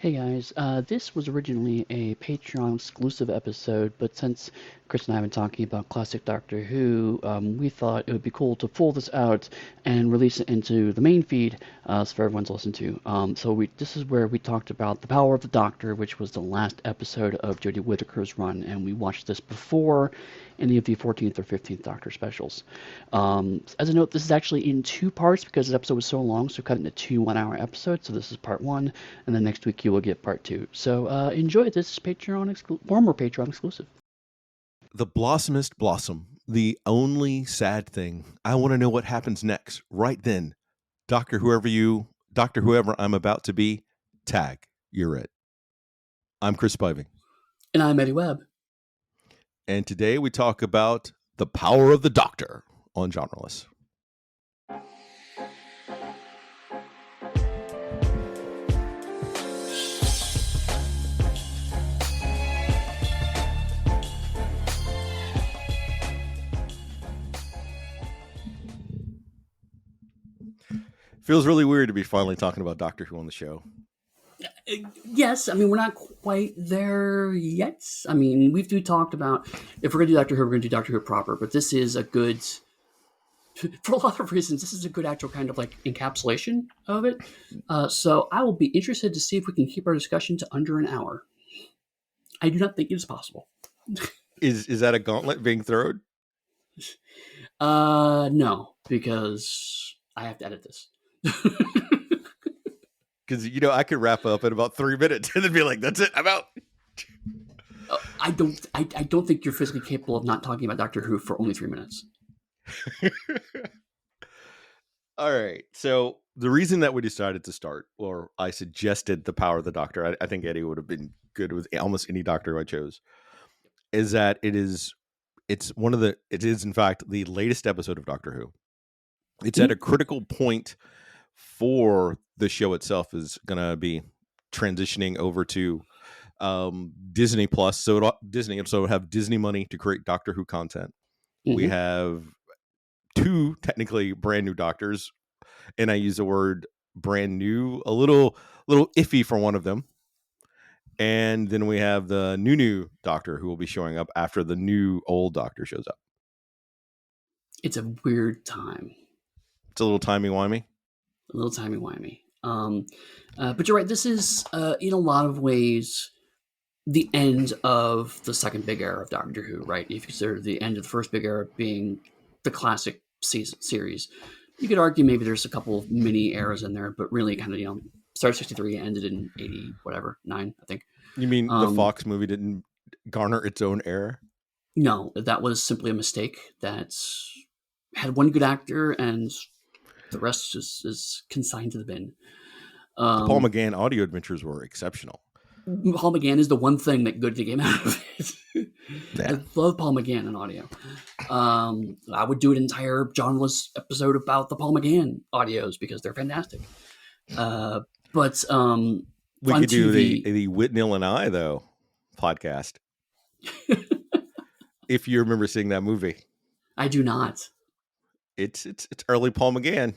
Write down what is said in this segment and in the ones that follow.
Hey guys, this was originally a Patreon exclusive episode, but since Chris and I have been talking about classic Doctor Who, we thought it would be cool to pull this out and release it into the main feed so for everyone to listen to. This is where we talked about The Power of the Doctor, which was the last episode of Jodie Whittaker's run, and we watched this before any of the 14th or 15th Doctor specials. As a note, this is actually in two parts because this episode was so long, so we cut it into two 1 hour episodes. So this is part one, and then next week you will get part two. So enjoy this former Patreon exclusive. The blossomist blossom, the only sad thing. I want to know what happens next. Right then, Doctor whoever I'm about to be, tag. You're it. I'm Chris Spiving. And I'm Eddie Webb. And today we talk about the power of the Doctor on Genreless. Feels really weird to be finally talking about Doctor Who on the show. Yes, I mean, we're not quite there yet. I mean, we've talked about if we're going to do Doctor Who, we're going to do Doctor Who proper, but this is a good, for a lot of reasons, this is a good actual kind of like encapsulation of it. So I will be interested to see if we can keep our discussion to under an hour. I do not think it is possible. Is that a gauntlet being thrown? No, because I have to edit this. Because I could wrap up in about 3 minutes and then be like, "That's it, I'm out." I don't think you're physically capable of not talking about Doctor Who for only 3 minutes. All right. So the reason that we decided to start, or I suggested the power of the Doctor, I think Eddie would have been good with almost any Doctor I chose, is that it is in fact the latest episode of Doctor Who. It's at a critical point for the show itself is going to be transitioning over to Disney Plus. So Disney will have Disney money to create Doctor Who content. Mm-hmm. We have two technically brand new Doctors, and I use the word brand new a little iffy for one of them. And then we have the new Doctor who will be showing up after the new old Doctor shows up. It's a weird time. It's a little timey-wimey. A little timey-wimey. But you're right. This is, in a lot of ways, the end of the second big era of Doctor Who, right? If you consider the end of the first big era being the classic series, you could argue maybe there's a couple of mini eras in there, but really kind of, started 63, ended in 80, whatever, 9, I think. You mean the Fox movie didn't garner its own era? No, that was simply a mistake that had one good actor and the rest is consigned to the bin. The Paul McGann audio adventures were exceptional. Paul McGann is the one thing that good came out of it. Yeah. I love Paul McGann in audio. I would do an entire Genreless episode about the Paul McGann audios because they're fantastic. But we could do the Whitnell and I though podcast. If you remember seeing that movie. I do not. It's early Paul McGann.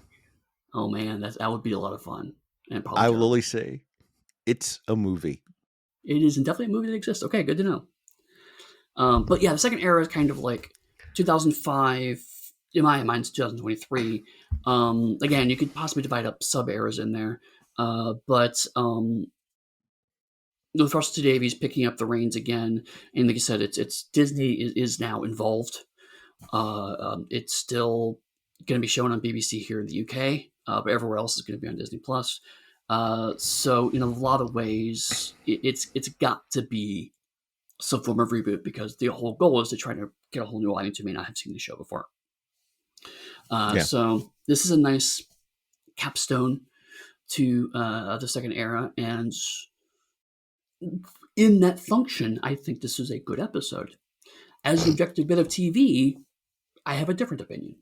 Oh man, that would be a lot of fun. And I will only say it's a movie. It is definitely a movie that exists. Okay, good to know. But yeah, the second era is kind of like 2005. In my mind, it's 2023. Again, you could possibly divide up sub eras in there. But with Russell T Davies picking up the reins again, and like I said, it's Disney is now involved. It's still going to be shown on BBC here in the UK, but everywhere else is going to be on Disney Plus. So in a lot of ways, it's got to be some form of reboot because the whole goal is to try to get a whole new audience who may not have seen the show before. So this is a nice capstone to the second era, and in that function, I think this is a good episode. As an objective bit of TV, I have a different opinion.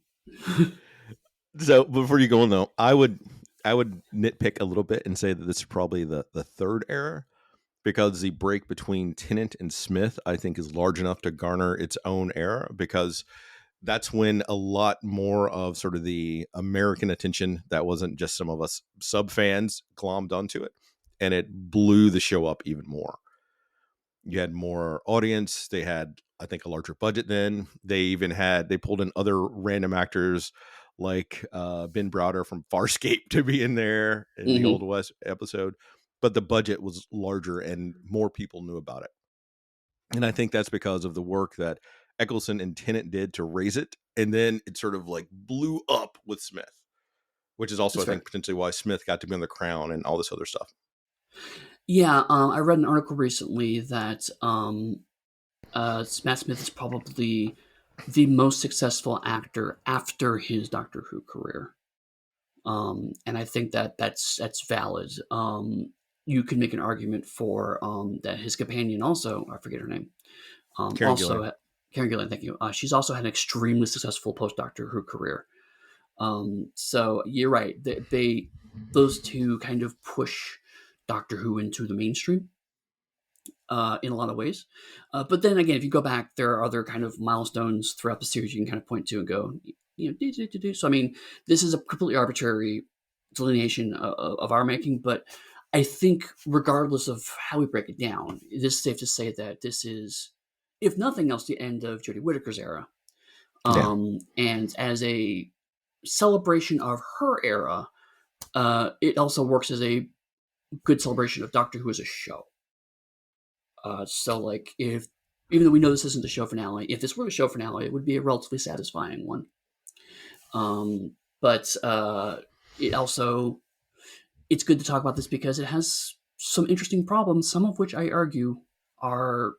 So before you go on though, I would nitpick a little bit and say that this is probably the third era because the break between Tennant and Smith, I think, is large enough to garner its own era because that's when a lot more of sort of the American attention that wasn't just some of us sub fans glommed onto it. and it blew the show up even more. You had more audience. They had, I think, a larger budget then. They pulled in other random actors like Ben Browder from Farscape to be in there in the Old Mm-hmm. West episode. But the budget was larger and more people knew about it. And I think that's because of the work that Eccleston and Tennant did to raise it. And then it sort of like blew up with Smith, which is also, I That's right. think, potentially why Smith got to be on the Crown and all this other stuff. Yeah, I read an article recently that Matt Smith is probably the most successful actor after his Doctor Who career. And I think that that's valid. You could make an argument for that his companion also, I forget her name, Karen Gillan. also Karen Gillan, thank you. She's also had an extremely successful post Doctor Who career. So you're right. Those two kind of push Doctor Who into the mainstream in a lot of ways. But then again, if you go back, there are other kind of milestones throughout the series you can kind of point to and go, So I mean, this is a completely arbitrary delineation of our making, but I think regardless of how we break it down, it is safe to say that this is, if nothing else, the end of Jodie Whittaker's era. Yeah. And as a celebration of her era, it also works as a good celebration of Doctor Who as a show. So, like, if even though we know this isn't the show finale, if this were the show finale, it would be a relatively satisfying one. But it also, it's good to talk about this because it has some interesting problems, some of which I argue are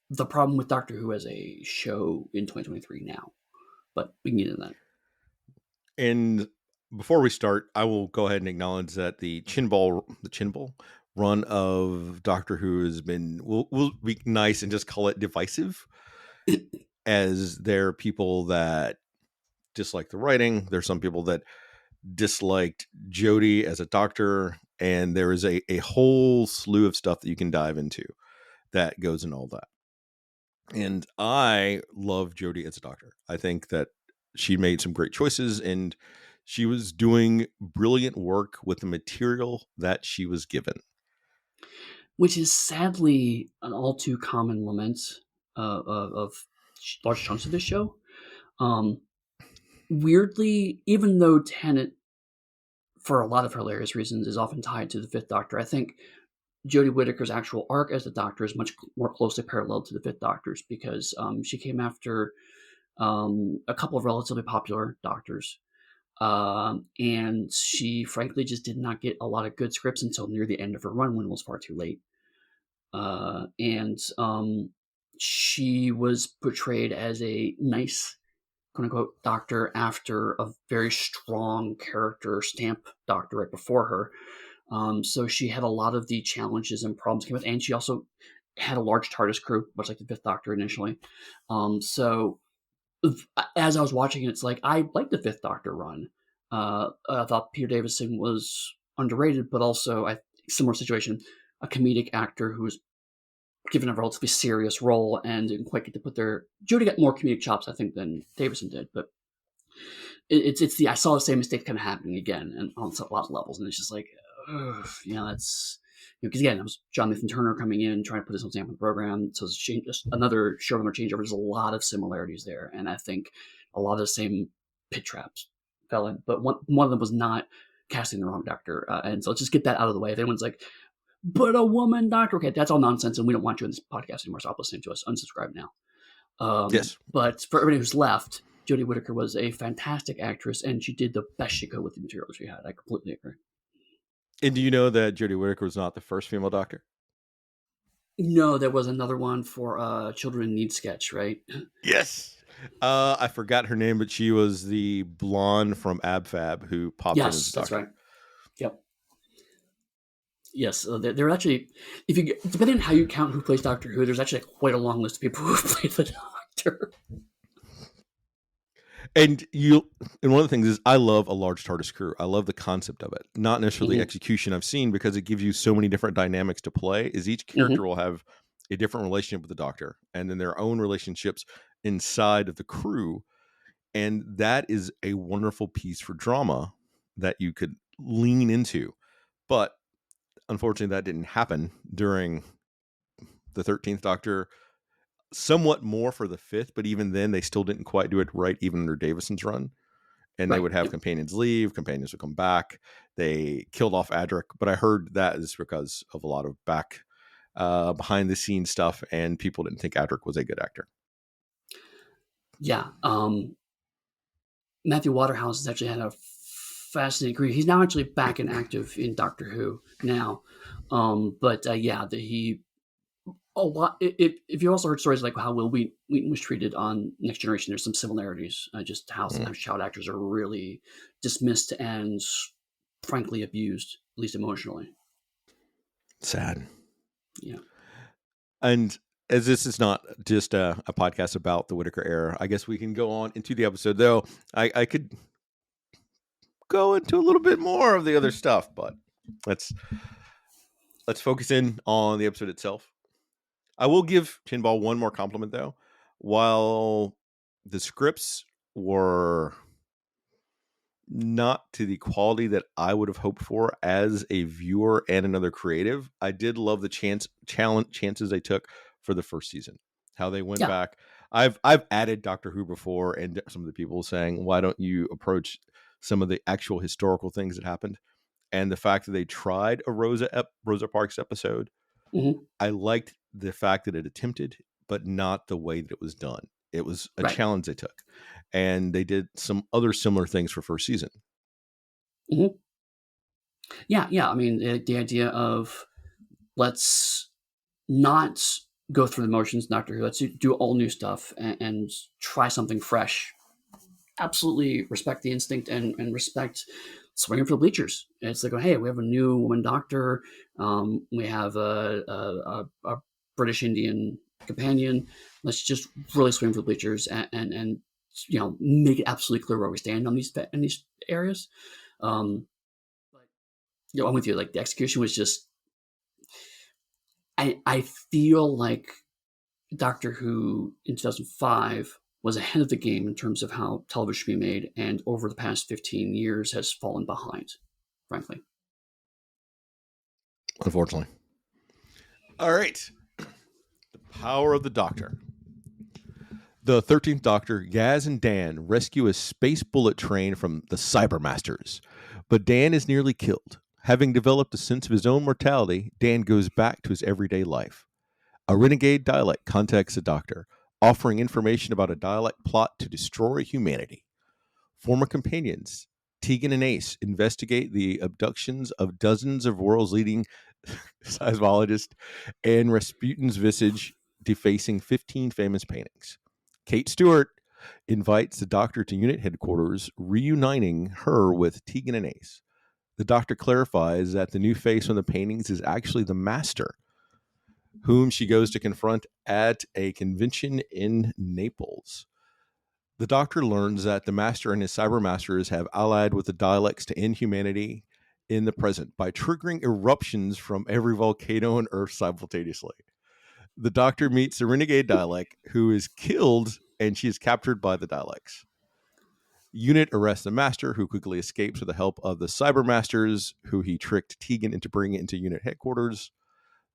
the problem with Doctor Who as a show in 2023 now. But we can get into that. And before we start, I will go ahead and acknowledge that the chin ball run of Doctor Who has been, we'll be nice and just call it divisive, as there are people that dislike the writing. There's some people that disliked Jodie as a doctor, and there is a whole slew of stuff that you can dive into that goes in all that. And I love Jodie as a doctor. I think that she made some great choices, and she was doing brilliant work with the material that she was given. Which is sadly an all too common lament of large chunks of this show. Um, Weirdly, even though Tennant, for a lot of hilarious reasons, is often tied to the Fifth Doctor, I think Jodie Whittaker's actual arc as the Doctor is much more closely parallel to the Fifth Doctor's because she came after a couple of relatively popular Doctors. And she frankly just did not get a lot of good scripts until near the end of her run when it was far too late. And she was portrayed as a nice, quote unquote, doctor after a very strong character stamp doctor right before her. So she had a lot of the challenges and problems came with, and she also had a large TARDIS crew, much like the Fifth Doctor initially. So as I was watching it, it's like I liked the Fifth Doctor run. I thought Peter Davison was underrated, but also similar situation, a comedic actor who was given a relatively serious role and didn't quite get to put their. Jodie got more comedic chops, I think, than Davison did, but it's the I saw the same mistake kind of happening again and on a lot of levels, and it's just like, that's because again, it was John Nathan Turner coming in trying to put his own stamp on the program, so it's just another showrunner changeover. There's a lot of similarities there, and I think a lot of the same pit traps fell in, but one of them was not casting the wrong doctor, and so let's just get that out of the way. If anyone's like, but a woman doctor, okay, that's all nonsense, and we don't want you in this podcast anymore. Stop listening to us. Unsubscribe now. Yes. But for everybody who's left, Jodie Whittaker was a fantastic actress, and she did the best she could with the material she had. I completely agree. And do you know that Jodie Whittaker was not the first female doctor? No, there was another one for Children in Need sketch, right? Yes. I forgot her name, but she was the blonde from Ab Fab who popped in as Yes, a doctor. that's right. Yep. Yes, they're actually, if you depending on how you count who plays Doctor Who, there's actually quite a long list of people who played the Doctor. And one of the things is I love a large TARDIS crew. I love the concept of it, not necessarily execution I've seen, because it gives you so many different dynamics to play. Is each character will have a different relationship with the Doctor, and then their own relationships inside of the crew, and that is a wonderful piece for drama that you could lean into. But unfortunately, that didn't happen during the 13th Doctor. Somewhat more for the 5th, but even then, they still didn't quite do it right, even under Davison's run. And they Right. would have Yep. companions leave, companions would come back. They killed off Adric, but I heard that is because of a lot of behind the scenes stuff, and people didn't think Adric was a good actor. Yeah. Matthew Waterhouse has actually had a fascinating career. He's now actually back and active in Doctor Who now. But yeah, he a lot. If you also heard stories like how Will Wheaton was treated on Next Generation, there's some similarities. Just how sometimes child actors are really dismissed and frankly abused, at least emotionally. Sad. Yeah. And as this is not just a podcast about the Whittaker era, I guess we can go on into the episode. Though I could go into a little bit more of the other stuff, but let's focus in on the episode itself. I will give Tinball one more compliment, though. While the scripts were not to the quality that I would have hoped for as a viewer and another creative, I did love the chances they took for the first season. How they went back. I've added Doctor Who before, and some of the people saying, "Why don't you approach some of the actual historical things that happened?" And the fact that they tried a Rosa Parks episode, Mm-hmm. I liked the fact that it attempted, but not the way that it was done. It was a Right. challenge they took, and they did some other similar things for first season. Mm-hmm. Yeah. I mean, the idea of let's not go through the motions, Doctor Who. Let's do all new stuff and try something fresh. Absolutely respect the instinct and respect swinging for the bleachers. It's like, oh, hey, we have a new woman doctor. We have a British Indian companion. Let's just really swing for the bleachers and make it absolutely clear where we stand on these areas. But I'm with you. Like the execution was just. I feel like Doctor Who in 2005 was ahead of the game in terms of how television should be made, and over the past 15 years has fallen behind, frankly. Unfortunately. All right. The power of the Doctor. The 13th Doctor, Yaz and Dan rescue a space bullet train from the Cybermasters, but Dan is nearly killed. Having developed a sense of his own mortality, Dan goes back to his everyday life. A renegade Dalek contacts the Doctor, offering information about a Dalek plot to destroy humanity. Former companions, Tegan and Ace, investigate the abductions of dozens of world's leading seismologists and Rasputin's visage, defacing 15 famous paintings. Kate Stewart invites the Doctor to unit headquarters, reuniting her with Tegan and Ace. The Doctor clarifies that the new face on the paintings is actually the Master, whom she goes to confront at a convention in Naples. The Doctor learns that the Master and his Cybermasters have allied with the Daleks to end humanity in the present by triggering eruptions from every volcano on Earth simultaneously. The Doctor meets the renegade Dalek, who is killed, and she is captured by the Daleks. Unit arrests the Master, who quickly escapes with the help of the Cybermasters, who he tricked Tegan into bringing into Unit headquarters.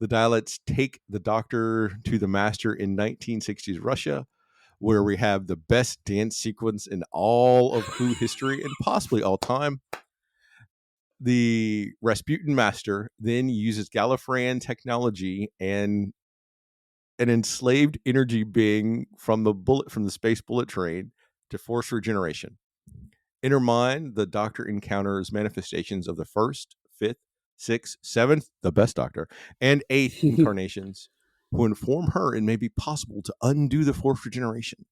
The Daleks take the Doctor to the Master in 1960s Russia, where we have the best dance sequence in all of Who history and possibly all time. The Rasputin Master then uses Gallifreyan technology and an enslaved energy being from the space bullet train to force regeneration. In her mind, the Doctor encounters manifestations of the first, fifth, sixth, seventh, the best Doctor, and eighth incarnations who inform her it may be possible to undo the forced regeneration.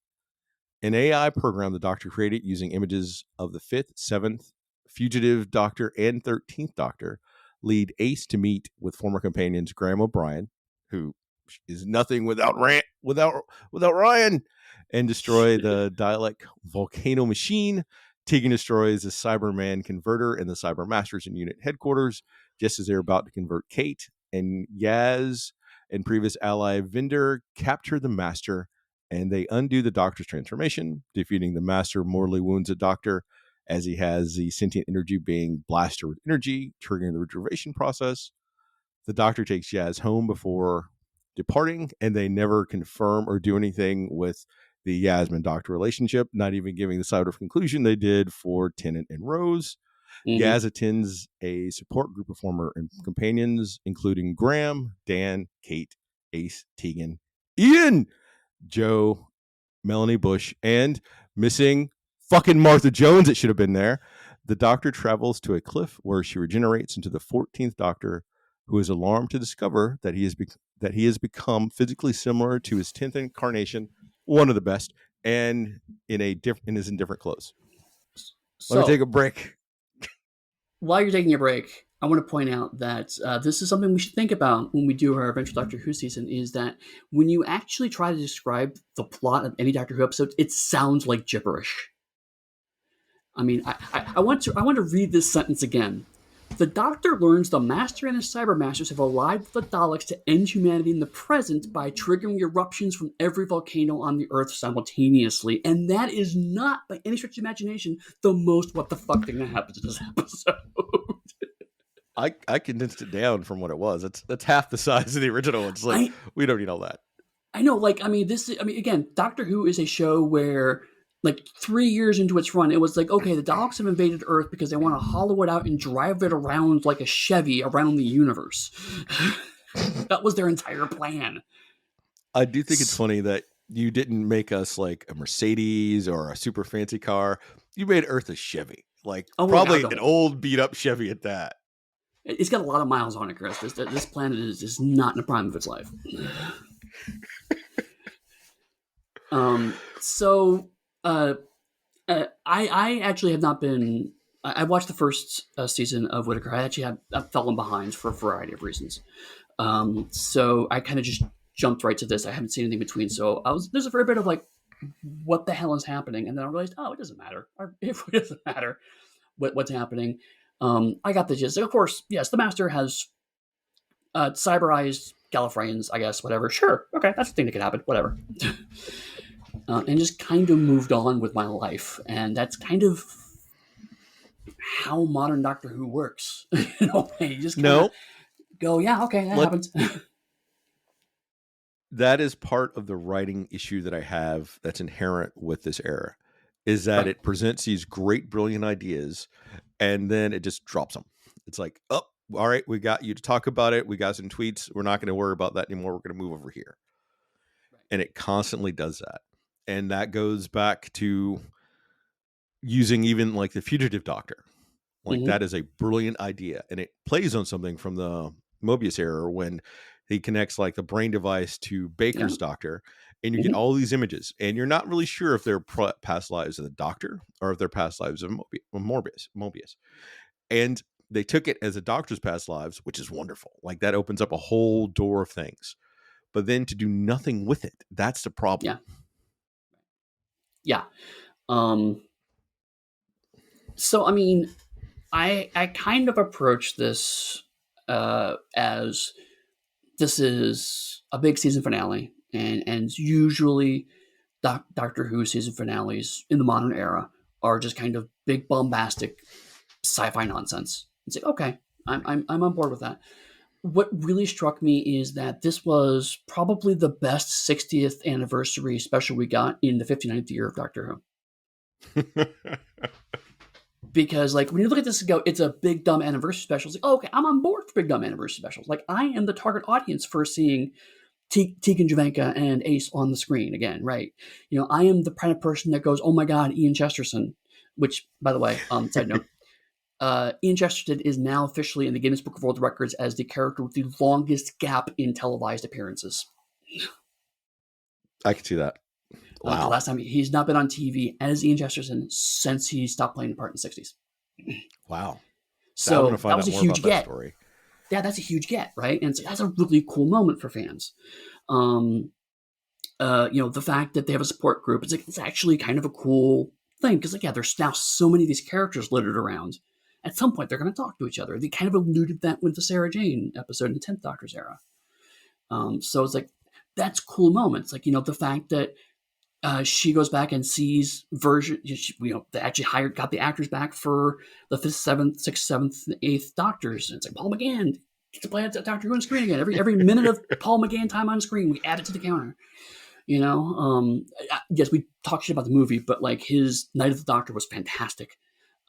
An AI program the Doctor created using images of the fifth, seventh, fugitive Doctor, and 13th Doctor lead Ace to meet with former companions Graham O'Brien, who is nothing without Ryan, and destroy the Dalek volcano machine. Tegan destroys the Cyberman converter and the Cybermasters in unit headquarters, just as they're about to convert Kate. And Yaz and previous ally Vinder capture the Master, and they undo the Doctor's transformation. Defeating the Master mortally wounds the Doctor, as he has the sentient energy being blasted with energy, triggering the regeneration process. the Doctor takes Jazz home before departing, and they never confirm or do anything with the Yasmin Doctor relationship, not even giving the sort of conclusion they did for Tennant and Rose. Mm-hmm. Yaz attends a support group of former companions, including Graham, Dan, Kate, Ace, Tegan, Ian, Joe, Melanie Bush, and missing fucking Martha Jones. It should have been there. The Doctor travels to a cliff where she regenerates into the 14th Doctor, who is alarmed to discover that he has become physically similar to his 10th incarnation, one of the best, and is in different clothes. Let me So, take a break. while you're taking a break, I want to point out that this is something we should think about when we do our Adventure Doctor Who season, is that when you actually try to describe the plot of any Doctor Who episode, it sounds like gibberish. I mean, I want to read this sentence again. The Doctor learns the Master and his Cybermasters have allied with the Daleks to end humanity in the present by triggering eruptions from every volcano on the Earth simultaneously. And that is not, by any stretch of imagination, the most what the fuck thing that happens in this episode. I condensed it down from what it was. That's half the size of the original. It's like we don't need all that. I know, again, Doctor Who is a show where, like, 3 years into its run, it was like, okay, the Daleks have invaded Earth because they want to hollow it out and drive it around like a Chevy around the universe. That was their entire plan. I do think it's funny that you didn't make us like a Mercedes or a super fancy car. You made Earth a Chevy, like probably an old beat up Chevy at that. It's got a lot of miles on it, Chris. This planet is not in the prime of its life. I actually have not been. I watched the first season of Whittaker. I actually have fallen behind for a variety of reasons. So I kind of just jumped right to this. I haven't seen anything between. So there's a fair bit of like, what the hell is happening? And then I realized, oh, it doesn't matter. It doesn't matter what's happening. I got the gist. Of course, yes, the Master has cyberized Gallifreyans, I guess, whatever. Sure, okay, that's a thing that could happen, whatever. And just kind of moved on with my life. And that's kind of how modern Doctor Who works. You just go, yeah, okay, that happens. That is part of the writing issue that I have that's inherent with this era, is that it presents these great, brilliant ideas, and then it just drops them. It's like, oh, all right, we got you to talk about it. We got some tweets. We're not going to worry about that anymore. We're going to move over here. Right. And it constantly does that. And that goes back to using even like the Fugitive Doctor. Like that is a brilliant idea. And it plays on something from the Mobius era when he connects like the brain device to Baker's Doctor, and you get all these images, and you're not really sure if they're past lives of the Doctor or if they're past lives of Mobius. And they took it as a Doctor's past lives, which is wonderful. Like that opens up a whole door of things. But then to do nothing with it, that's the problem. Yeah. So, I mean, I kind of approach this as this is a big season finale, and usually Doctor Who season finales in the modern era are just kind of big bombastic sci-fi nonsense. It's like, okay, I'm on board with that. What really struck me is that this was probably the best 60th anniversary special we got in the 59th year of Doctor Who. Because, like, when you look at this and go, it's a big dumb anniversary special. It's like, oh, okay, I'm on board for big dumb anniversary specials. Like, I am the target audience for seeing Tegan Javanka and Ace on the screen again, right? I am the kind of person that goes, oh my God, Ian Chesterton, which, by the way, side note, Ian Chesterton is now officially in the Guinness Book of World Records as the character with the longest gap in televised appearances. I can see that. Wow. The last time he's not been on TV as Ian Chesterton since he stopped playing the part in the 60s. Wow. So that was a huge get. Yeah, that's a huge get, right? And so that's a really cool moment for fans. The fact that they have a support group, it's actually kind of a cool thing because, like, yeah, there's now so many of these characters littered around. At some point, they're going to talk to each other. They kind of alluded that with the Sarah Jane episode in the 10th Doctor's era. So it's like, that's cool moments. Like, the fact that she goes back and sees they actually got the actors back for the 5th, 7th, 6th, 7th, 8th Doctors. And it's like Paul McGann, to play Doctor Who on screen again. Every minute of Paul McGann time on screen, we add it to the counter. Yes, we talk shit about the movie, but like his Night of the Doctor was fantastic.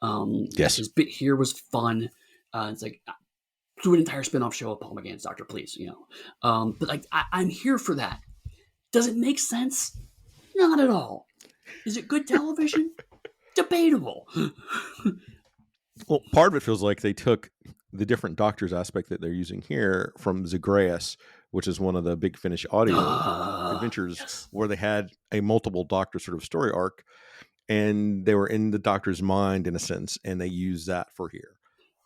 Yes. His bit here was fun. It's like do an entire spin-off show of Paul McGann's Doctor, please. But like I'm here for that. Does it make sense? Not at all. Is it good television? Debatable. Well, part of it feels like they took the different Doctors aspect that they're using here from Zagreus, which is one of the Big Finish audio adventures, yes. where they had a multiple Doctor sort of story arc, and they were in the Doctor's mind in a sense, and they used that for here.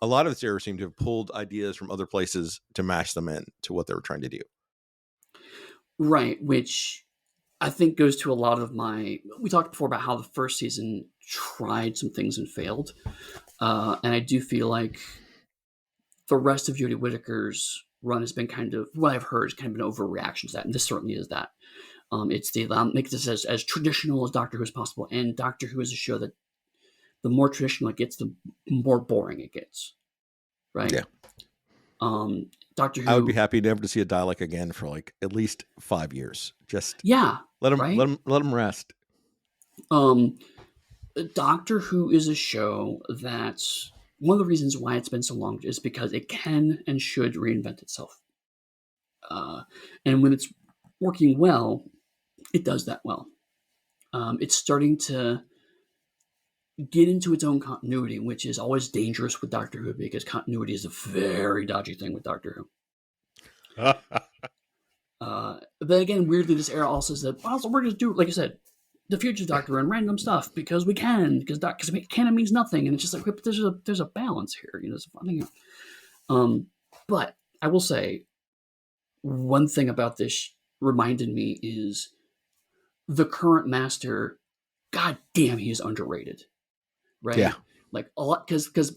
A lot of this era seemed to have pulled ideas from other places to mash them in to what they were trying to do. Right, which I think goes to a lot of we talked before about how the first season tried some things and failed. And I do feel like the rest of Jodie Whittaker's run has been kind of, what I've heard, is kind of an overreaction to that. And this certainly is that. It's make this as traditional as Doctor Who as possible. And Doctor Who is a show that the more traditional it gets, the more boring it gets. Right? Yeah. Doctor Who. I would be happy never to see it Dalek again for like at least 5 years. Just let them rest. Doctor Who is a show that one of the reasons why it's been so long is because it can and should reinvent itself. And when it's working well, it does that well. It's starting to get into its own continuity, which is always dangerous with Doctor Who because continuity is a very dodgy thing with Doctor Who. But again, weirdly, this era also says that, well, so we're going to do, like I said, the future Doctor and random stuff because we can, because canon means nothing, and it's just like there's a balance here, there's a fun thing. But I will say, one thing about this reminded me is the current Master. God damn, he is underrated, right? Yeah, like a lot because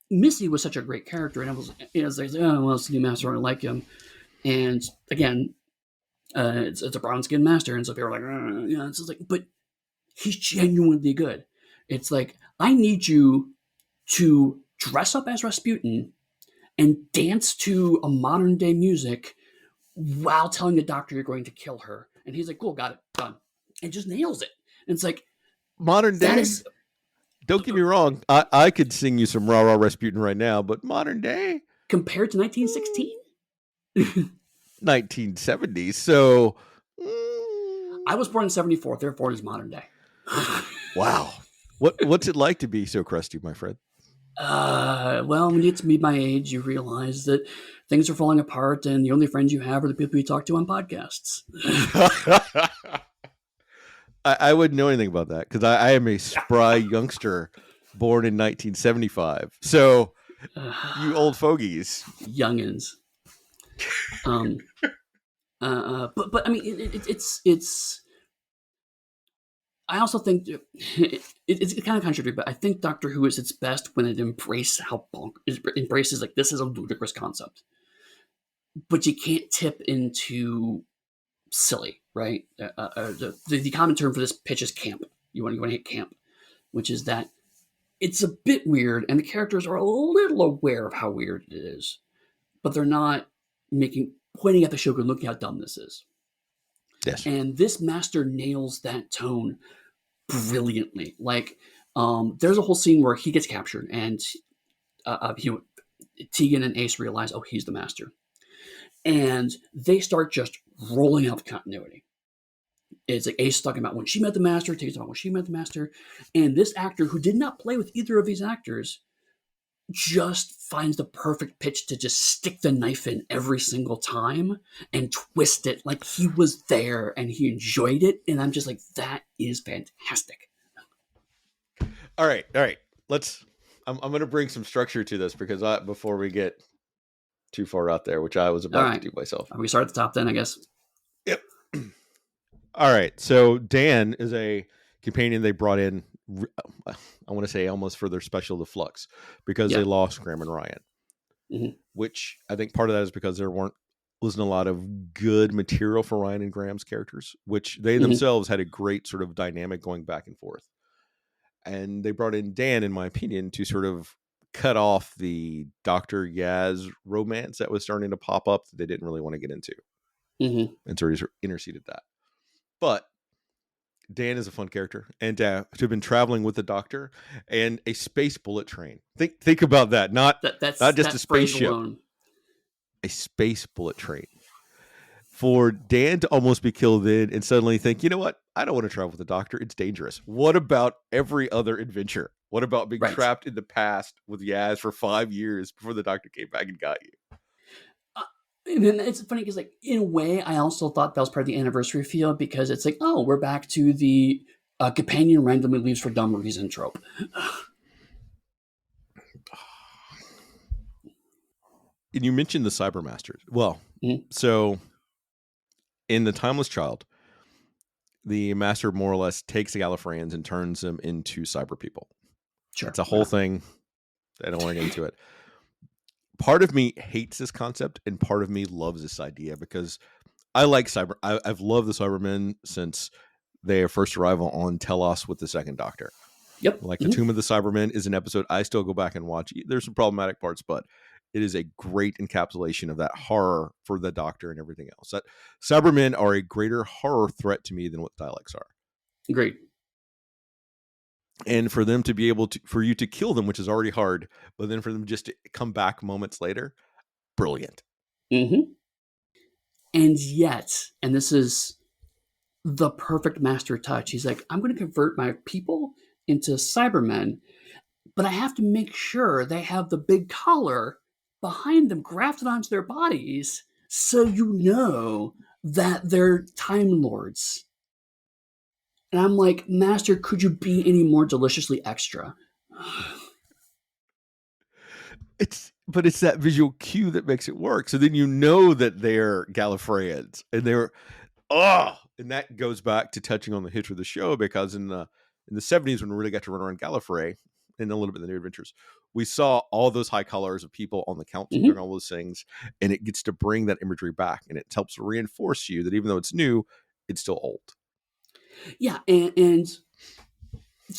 Missy was such a great character, and I was, it's like, oh well, it's the new Master, I don't like him, and again. It's a brown skinned master, and so people are like, it's just like, but he's genuinely good. It's like, I need you to dress up as Rasputin and dance to a modern day music while telling the Doctor you're going to kill her. And he's like, cool, got it, done. And just nails it. And it's like, modern day. Don't get me wrong, I could sing you some Rah Rah Rasputin right now, but modern day compared to 1916. 1970s. So I was born in 74, therefore it is modern day. Wow. What's it like to be so crusty, my friend? Well, when you get to be my age, you realize that things are falling apart and the only friends you have are the people you talk to on podcasts. I wouldn't know anything about that because I am a spry youngster born in 1975. So you old fogies. Youngins. But I mean, it's. I also think it's kind of contradictory, but I think Doctor Who is its best when it embraces like this is a ludicrous concept, but you can't tip into silly, right? The common term for this pitch is camp. You want to hit camp, which is that it's a bit weird, and the characters are a little aware of how weird it is, but they're not pointing at the Shogun, looking how dumb this is. Yes. And this Master nails that tone brilliantly. Like, there's a whole scene where he gets captured, and Tegan and Ace realize, oh, he's the Master. And they start just rolling out the continuity. It's like Ace talking about when she met the Master, Tegan's about when she met the Master. And this actor, who did not play with either of these actors, just finds the perfect pitch to just stick the knife in every single time and twist it like he was there and he enjoyed it. And I'm just like, that is fantastic. All right. I'm going to bring some structure to this because before we get too far out there, which I was about to do myself. We start at the top then, I guess. Yep. All right. So Dan is a companion they brought in, I want to say almost for their special The Flux, because they lost Graham and Ryan, which I think part of that is because there wasn't a lot of good material for Ryan and Graham's characters, which they themselves had a great sort of dynamic going back and forth. And they brought in Dan, in my opinion, to sort of cut off the Dr. Yaz romance that was starting to pop up that they didn't really want to get into. Mm-hmm. And so he interceded that. But Dan is a fun character, and to have been traveling with the Doctor and a space bullet train. Think about that. Not just a spaceship, a space bullet train. For Dan to almost be killed in and suddenly think, you know what? I don't want to travel with the Doctor. It's dangerous. What about every other adventure? What about being trapped in the past with Yaz for 5 years before the Doctor came back and got you? And then it's funny because, like, in a way, I also thought that was part of the anniversary feel, because it's like, oh, we're back to the companion randomly leaves for dumb reason trope. And you mentioned the Cybermasters. Well, so in The Timeless Child, the Master more or less takes the Gallifreyans and turns them into cyber people. Sure. It's a whole thing. I don't want to get into it. Part of me hates this concept, and part of me loves this idea, because I like cyber. I've loved the Cybermen since their first arrival on Telos with the second Doctor. Yep. Like the Tomb of the Cybermen is an episode I still go back and watch. There's some problematic parts, but it is a great encapsulation of that horror for the Doctor and everything else. That Cybermen are a greater horror threat to me than what Daleks are. Great. And for them to be able to, for you to kill them, which is already hard, but then for them just to come back moments later, brilliant. Mm-hmm. And yet, and this is the perfect Master touch, he's like, I'm going to convert my people into Cybermen, but I have to make sure they have the big collar behind them grafted onto their bodies, so you know that they're Time Lords. And I'm like, Master, could you be any more deliciously extra? But it's that visual cue that makes it work. So then you know that they're Gallifreyans, and and that goes back to touching on the history of the show, because in the 70s, when we really got to run around Gallifrey and a little bit of the New Adventures, we saw all those high collars of people on the council doing all those things, and it gets to bring that imagery back, and it helps reinforce you that even though it's new, it's still old. Yeah, and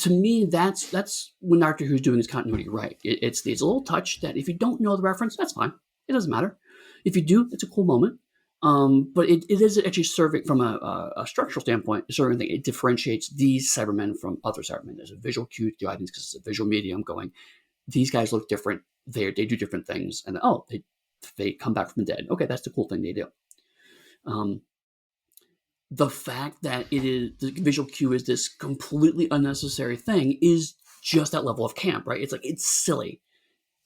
to me, that's when Doctor Who's doing his continuity right. It's a little touch that if you don't know the reference, that's fine. It doesn't matter. If you do, it's a cool moment. But it is actually serving from a structural standpoint. Serving thing, it differentiates these Cybermen from other Cybermen. There's a visual cue to the audience because it's a visual medium. Going, these guys look different. They do different things, and they come back from the dead. Okay, that's the cool thing they do. The fact that it is the visual cue is this completely unnecessary thing is just that level of camp, right? It's like, it's silly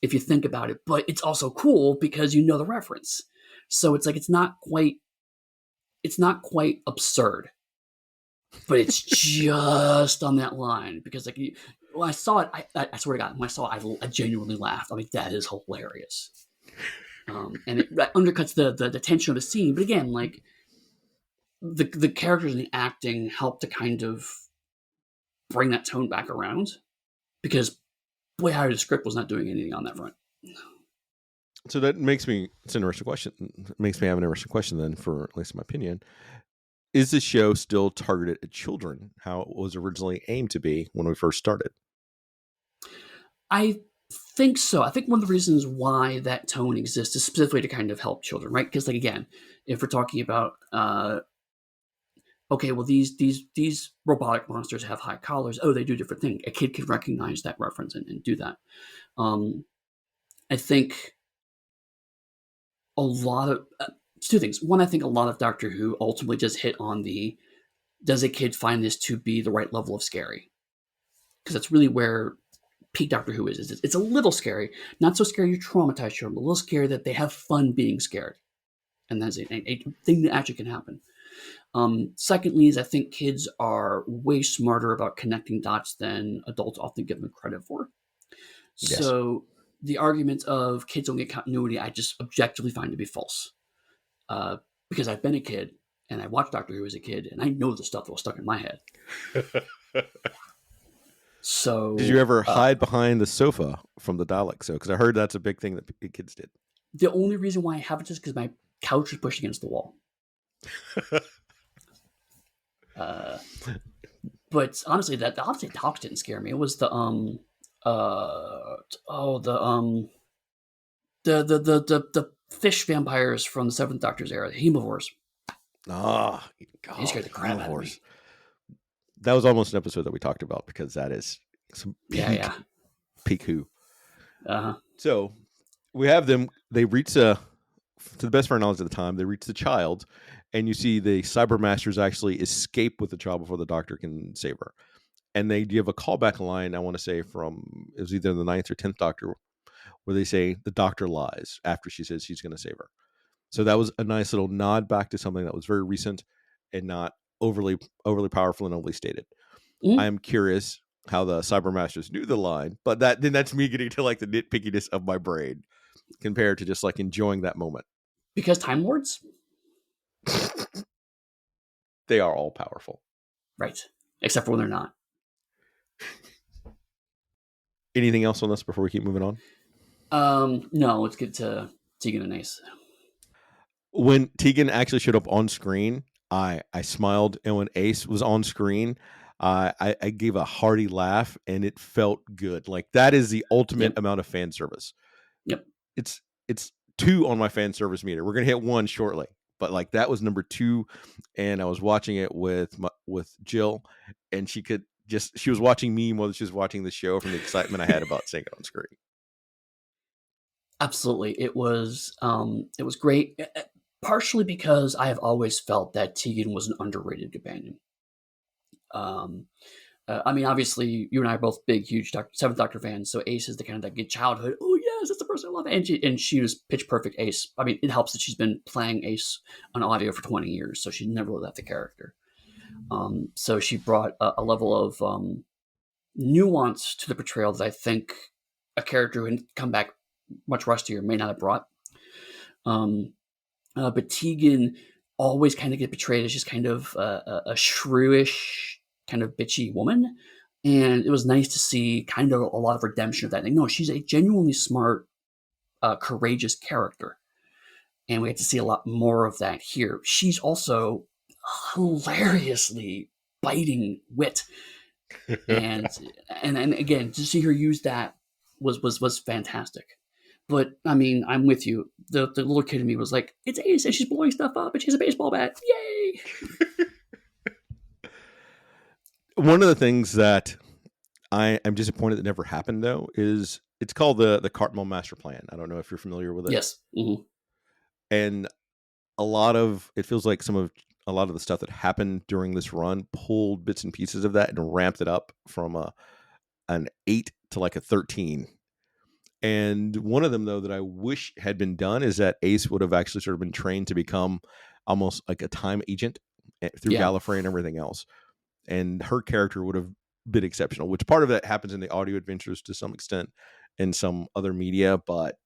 if you think about it, but it's also cool because you know the reference. So it's like, it's not quite absurd, but it's just on that line, because like, when I saw it, I swear to God, when I saw it, I genuinely laughed. I'm like, that is hilarious. And it undercuts the tension of the scene. But again, like, the characters and the acting help to kind of bring that tone back around, because boy, howdy, the script was not doing anything on that front. So that makes me, it's an interesting question. It makes me have an interesting question then, for at least in my opinion. Is the show still targeted at children, how it was originally aimed to be when we first started? I think so. I think one of the reasons why that tone exists is specifically to kind of help children, right? Because, like, again, if we're talking about okay, well, these robotic monsters have high collars. Oh, they do different things. A kid can recognize that reference and do that. I think a lot of two things. One, I think a lot of Doctor Who ultimately just hit on the, does a kid find this to be the right level of scary? Because that's really where peak Doctor Who is. It's a little scary. Not so scary you traumatize children, but a little scary that they have fun being scared. And that's a thing that actually can happen. Secondly, is I think kids are way smarter about connecting dots than adults often give them credit for. Yes. So the argument of kids don't get continuity, I just objectively find to be false. Because I've been a kid, and I watched Doctor Who as a kid, and I know the stuff that was stuck in my head. So, did you ever hide behind the sofa from the Daleks? So, because I heard that's a big thing that kids did. The only reason why I haven't is because my couch was pushed against the wall. But honestly, the Daleks didn't scare me. It was the oh, the fish vampires from the Seventh Doctor's era, the Hemivores. Ah, They oh, scared the crap out of Hemivores. me. That was almost an episode that we talked about because that is some Yeah, yeah. peak who. Uh-huh. So we have them. They reach to the best of our knowledge at the time, they reach the child, and you see the cybermasters actually escape with the child before the doctor can save her. And they give a callback line, I want to say, from it was either the ninth or 10th Doctor, where they say the doctor lies after she says she's going to save her. So that was a nice little nod back to something that was very recent and not overly powerful and overly stated. Mhm. I am curious how the cybermasters knew the line, but that's me getting to like the nitpickiness of my brain compared to just like enjoying that moment. Because Time Lords? They are all powerful. Right. Except for when they're not. Anything else on this before we keep moving on? No, let's get to Tegan and Ace. When Tegan actually showed up on screen, I smiled, and when Ace was on screen, I gave a hearty laugh, and it felt good. Like that is the ultimate Yep. amount of fan service. Yep. It's 2 on my fan service meter. We're gonna hit 1 shortly, but like that was number 2, and I was watching it with Jill, and she was watching me more than she was watching the show from the excitement I had about seeing it on screen. Absolutely. It was great. Partially because I have always felt that Tegan was an underrated companion. I mean, obviously, you and I are both big, huge Seventh Doctor fans. So Ace is the kind of that good childhood. Oh yes, that's the person I love. And she was pitch perfect Ace. I mean, it helps that she's been playing Ace on audio for 20 years, so she never left the character. So she brought a level of nuance to the portrayal that I think a character who had come back much rustier may not have brought. But Tegan always kind of get portrayed as just kind of a shrewish, kind of bitchy woman. And it was nice to see kind of a lot of redemption of that. Like, no, she's a genuinely smart, courageous character. And we get to see a lot more of that here. She's also hilariously biting wit. And and again, to see her use that was fantastic. But I mean, I'm with you. The little kid in me was like, "It's Ace, and she's blowing stuff up, and she has a baseball bat! Yay!" One of the things that I am disappointed that never happened though is it's called the Cartmel Master Plan. I don't know if you're familiar with it. Yes. Mm-hmm. And it feels like a lot of the stuff that happened during this run pulled bits and pieces of that and ramped it up from an 8 to like a 13. And one of them though that I wish had been done is that Ace would have actually sort of been trained to become almost like a time agent through Yeah. Gallifrey and everything else. And her character would have been exceptional, which part of that happens in the audio adventures to some extent in some other media, but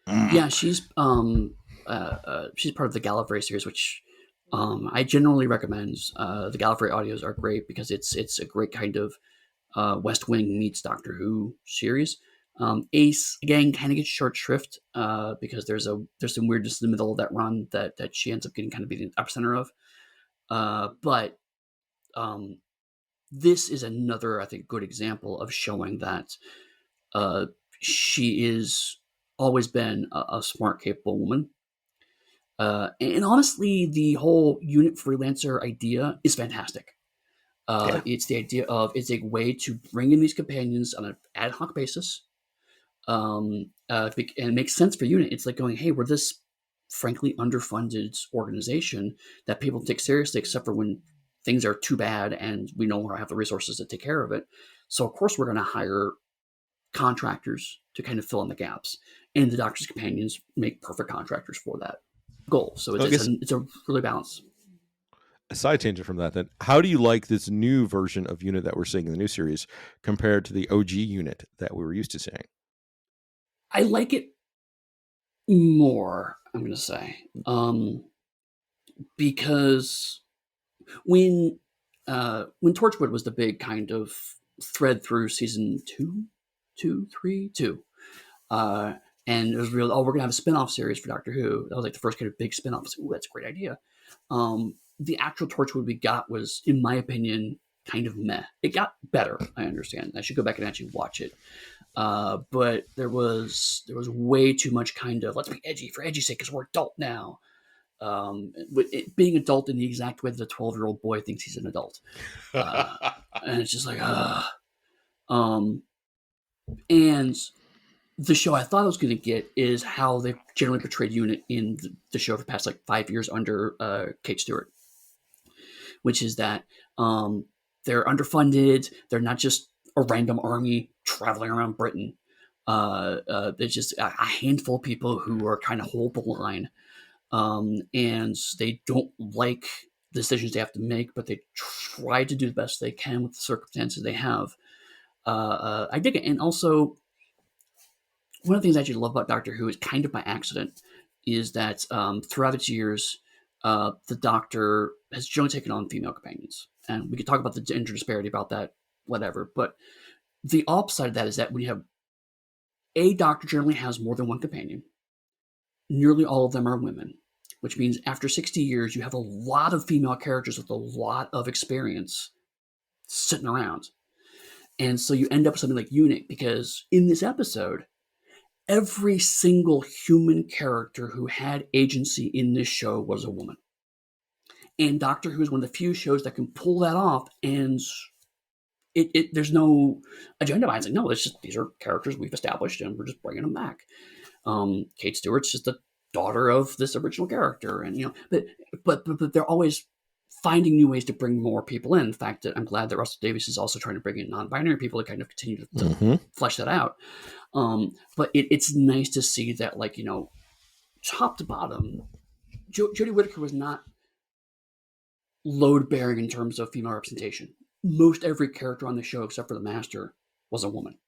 Yeah, she's part of the Gallifrey series, which I generally recommend. The Gallifrey audios are great because it's a great kind of West Wing meets Doctor Who series. Ace again kind of gets short shrift because there's some weirdness in the middle of that run that she ends up getting kind of being the epicenter of. But this is another, I think, good example of showing that she is always been a smart, capable woman. And honestly, the whole unit freelancer idea is fantastic. yeah. It's the idea of it's a way to bring in these companions on an ad hoc basis, and it makes sense for unit. It's like going, hey, we're this frankly underfunded organization that people take seriously, except for when things are too bad and we no longer have the resources to take care of it. So of course we're going to hire contractors to kind of fill in the gaps, and the Doctor's companions make perfect contractors for that goal. So it's a really balanced. A side tangent from that, then, how do you like this new version of unit that we're seeing in the new series compared to the OG unit that we were used to seeing? I like it more, I'm going to say, because when Torchwood was the big kind of thread through season 2, and it was real. Oh, we're gonna have a spin-off series for Doctor Who. That was like the first kind of big spin-off. Ooh, that's a great idea. The actual Torchwood we got was, in my opinion, kind of meh. It got better. I understand. I should go back and actually watch it. But there was way too much kind of let's be edgy for edgy's sake because we're adult now. Being adult in the exact way that a 12-year-old boy thinks he's an adult, and it's just like, and the show I thought I was going to get is how they generally portrayed UNIT in the show for the past like 5 years under Kate Stewart, which is that they're underfunded. They're not just a random army traveling around Britain. There's just a handful of people who are kind of hold the line, and they don't like the decisions they have to make, but they try to do the best they can with the circumstances they have. I dig it, and also one of the things I actually love about Doctor Who is kind of by accident is that throughout its years, the Doctor has generally taken on female companions, and we could talk about the gender disparity about that, whatever. But the opposite of that is that when you have a Doctor generally has more than one companion, nearly all of them are women, which means after 60 years, you have a lot of female characters with a lot of experience sitting around. And so you end up with something like UNIT, because in this episode, every single human character who had agency in this show was a woman. And Doctor Who is one of the few shows that can pull that off, and there's no agenda behind it. Like, no, it's just these are characters we've established, and we're just bringing them back. Kate Stewart's just the daughter of this original character, and but they're always finding new ways to bring more people in. The fact that I'm glad that Russell Davies is also trying to bring in non-binary people to kind of continue to flesh that out. But it's nice to see that, like, top to bottom, Jodie Whittaker was not load-bearing in terms of female representation. Most every character on the show, except for the Master, was a woman.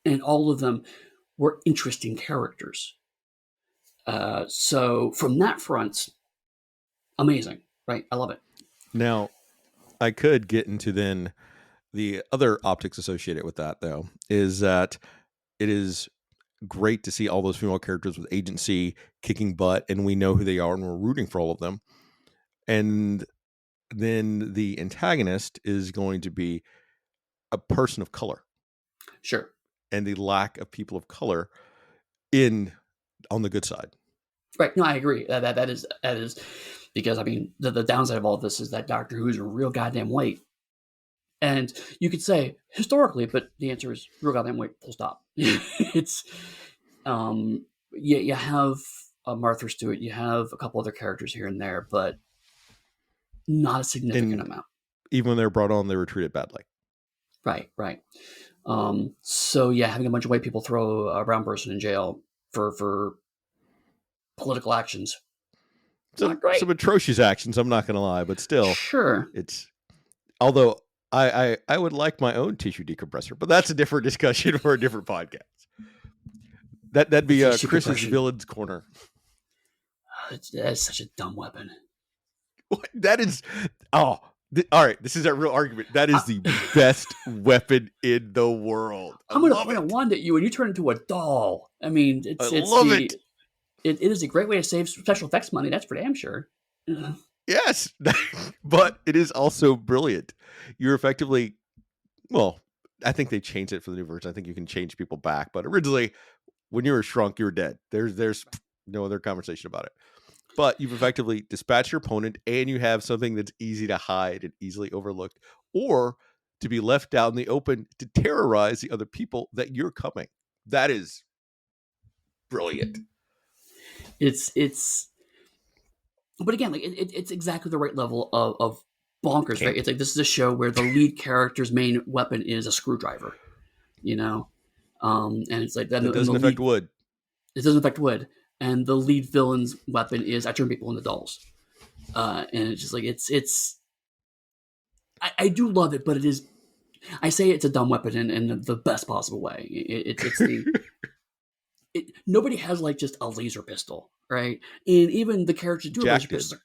And all of them were interesting characters. So from that front, amazing, right? I love it. Now, I could get into then the other optics associated with that, though, is that it is great to see all those female characters with agency kicking butt, and we know who they are, and we're rooting for all of them. And then the antagonist is going to be a person of color. Sure. And the lack of people of color on the good side. Right. No, I agree. That is because, I mean, the downside of all this is that Doctor Who is real goddamn white. And you could say historically, but the answer is real goddamn white, full stop. It's, you have Martha Stewart, you have a couple other characters here and there, but not a significant amount. Even when they were brought on, they were treated badly. Right. So yeah, having a bunch of white people throw a brown person in jail for political actions. Some atrocious actions, I'm not going to lie, but still. Sure. Although I would like my own tissue decompressor, but that's a different discussion for a different podcast. That'd be Chris's Villains Corner. That's such a dumb weapon. That is, all right, this is a real argument. That is the best weapon in the world. I'm going to point a wand at you and you turn into a doll. I mean, it is a great way to save special effects money. That's for damn sure. Yes, but it is also brilliant. You're effectively, well, I think they changed it for the new version. I think you can change people back, but originally, when you were shrunk, you were dead. There's no other conversation about it. But you've effectively dispatched your opponent, and you have something that's easy to hide and easily overlooked, or to be left out in the open to terrorize the other people that you're coming. That is brilliant. But again, like it's exactly the right level of bonkers, right? It's like this is a show where the lead character's main weapon is a screwdriver, and it's like that doesn't affect wood. It doesn't affect wood, and the lead villain's weapon is I turn people into dolls, and it's just like it's. I do love it, but it is. I say it's a dumb weapon in the best possible way. It's the. Nobody has like just a laser pistol, right? And even the characters do have laser pistols.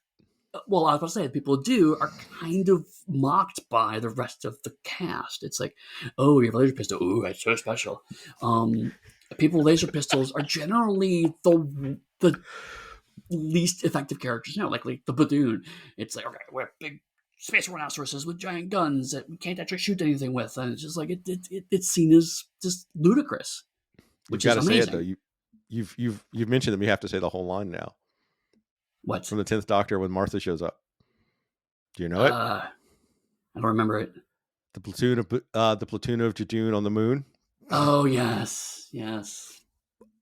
Well, I was going to say, the people who do are kind of mocked by the rest of the cast. It's like, oh, you have a laser pistol. Ooh, that's so special. People with laser pistols are generally the least effective characters. Like the Badoon. It's like, okay, we have big space rhinoceroses with giant guns that we can't actually shoot anything with, and it's just like it's seen as just ludicrous, You've which got is to say it though. amazing. You've mentioned them. You have to say the whole line now What? from the 10th Doctor when Martha shows up. Do you know it? I don't remember it. The platoon of Jejune on the moon. Oh yes, yes.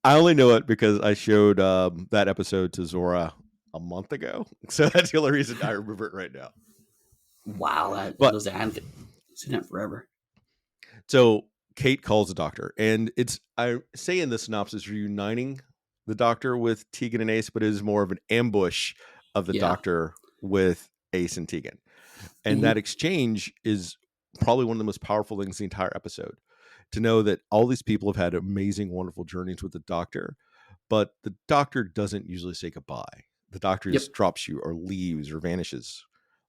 I only know it because I showed that episode to Zora a month ago, so that's the only reason I remember it right now. Wow, I haven't seen it forever. So Kate calls the Doctor, and I say in the synopsis, reuniting the Doctor with Tegan and Ace, but it is more of an ambush of the Doctor with Ace and Tegan. And that exchange is probably one of the most powerful things in the entire episode. To know that all these people have had amazing, wonderful journeys with the Doctor, but the Doctor doesn't usually say goodbye. The Doctor just drops you or leaves or vanishes.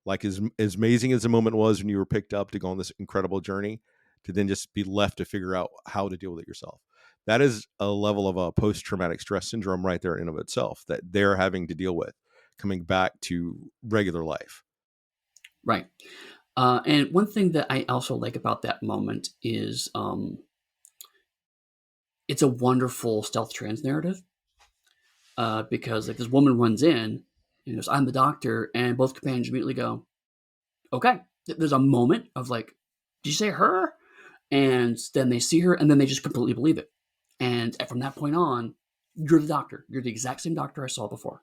Like as amazing as the moment was when you were picked up to go on this incredible journey, to then just be left to figure out how to deal with it yourself. That is a level of a post-traumatic stress syndrome right there in and of itself that they're having to deal with coming back to regular life. Right. And one thing that I also like about that moment is it's a wonderful stealth trans narrative because like this woman runs in and goes, "I'm the Doctor," and both companions immediately go, "Okay." There's a moment of like, "Did you say her?" And then they see her, and then they just completely believe it. And from that point on, you're the Doctor. You're the exact same Doctor I saw before.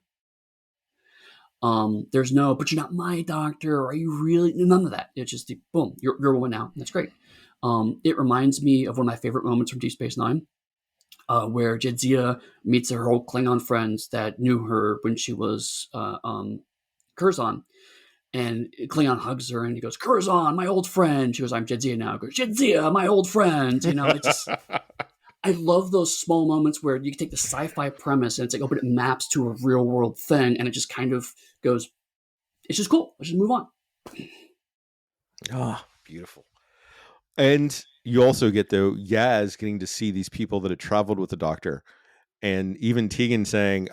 There's no, "But you're not my Doctor. Are you really?" None of that. It's just boom, you're a woman now. That's great. It reminds me of one of my favorite moments from Deep Space Nine, where Jadzia meets her old Klingon friends that knew her when she was Curzon. And Klingon hugs her and he goes, "Curzon, my old friend." She goes, "I'm Jadzia now." Goes, "Jadzia, my old friend." You know, it's just, I love those small moments where you can take the sci-fi premise and it's like, oh, but it maps to a real world thing. And it just kind of goes, it's just cool. Let's just move on. Beautiful. And you also get, though, Yaz getting to see these people that had traveled with the Doctor. And even Tegan saying,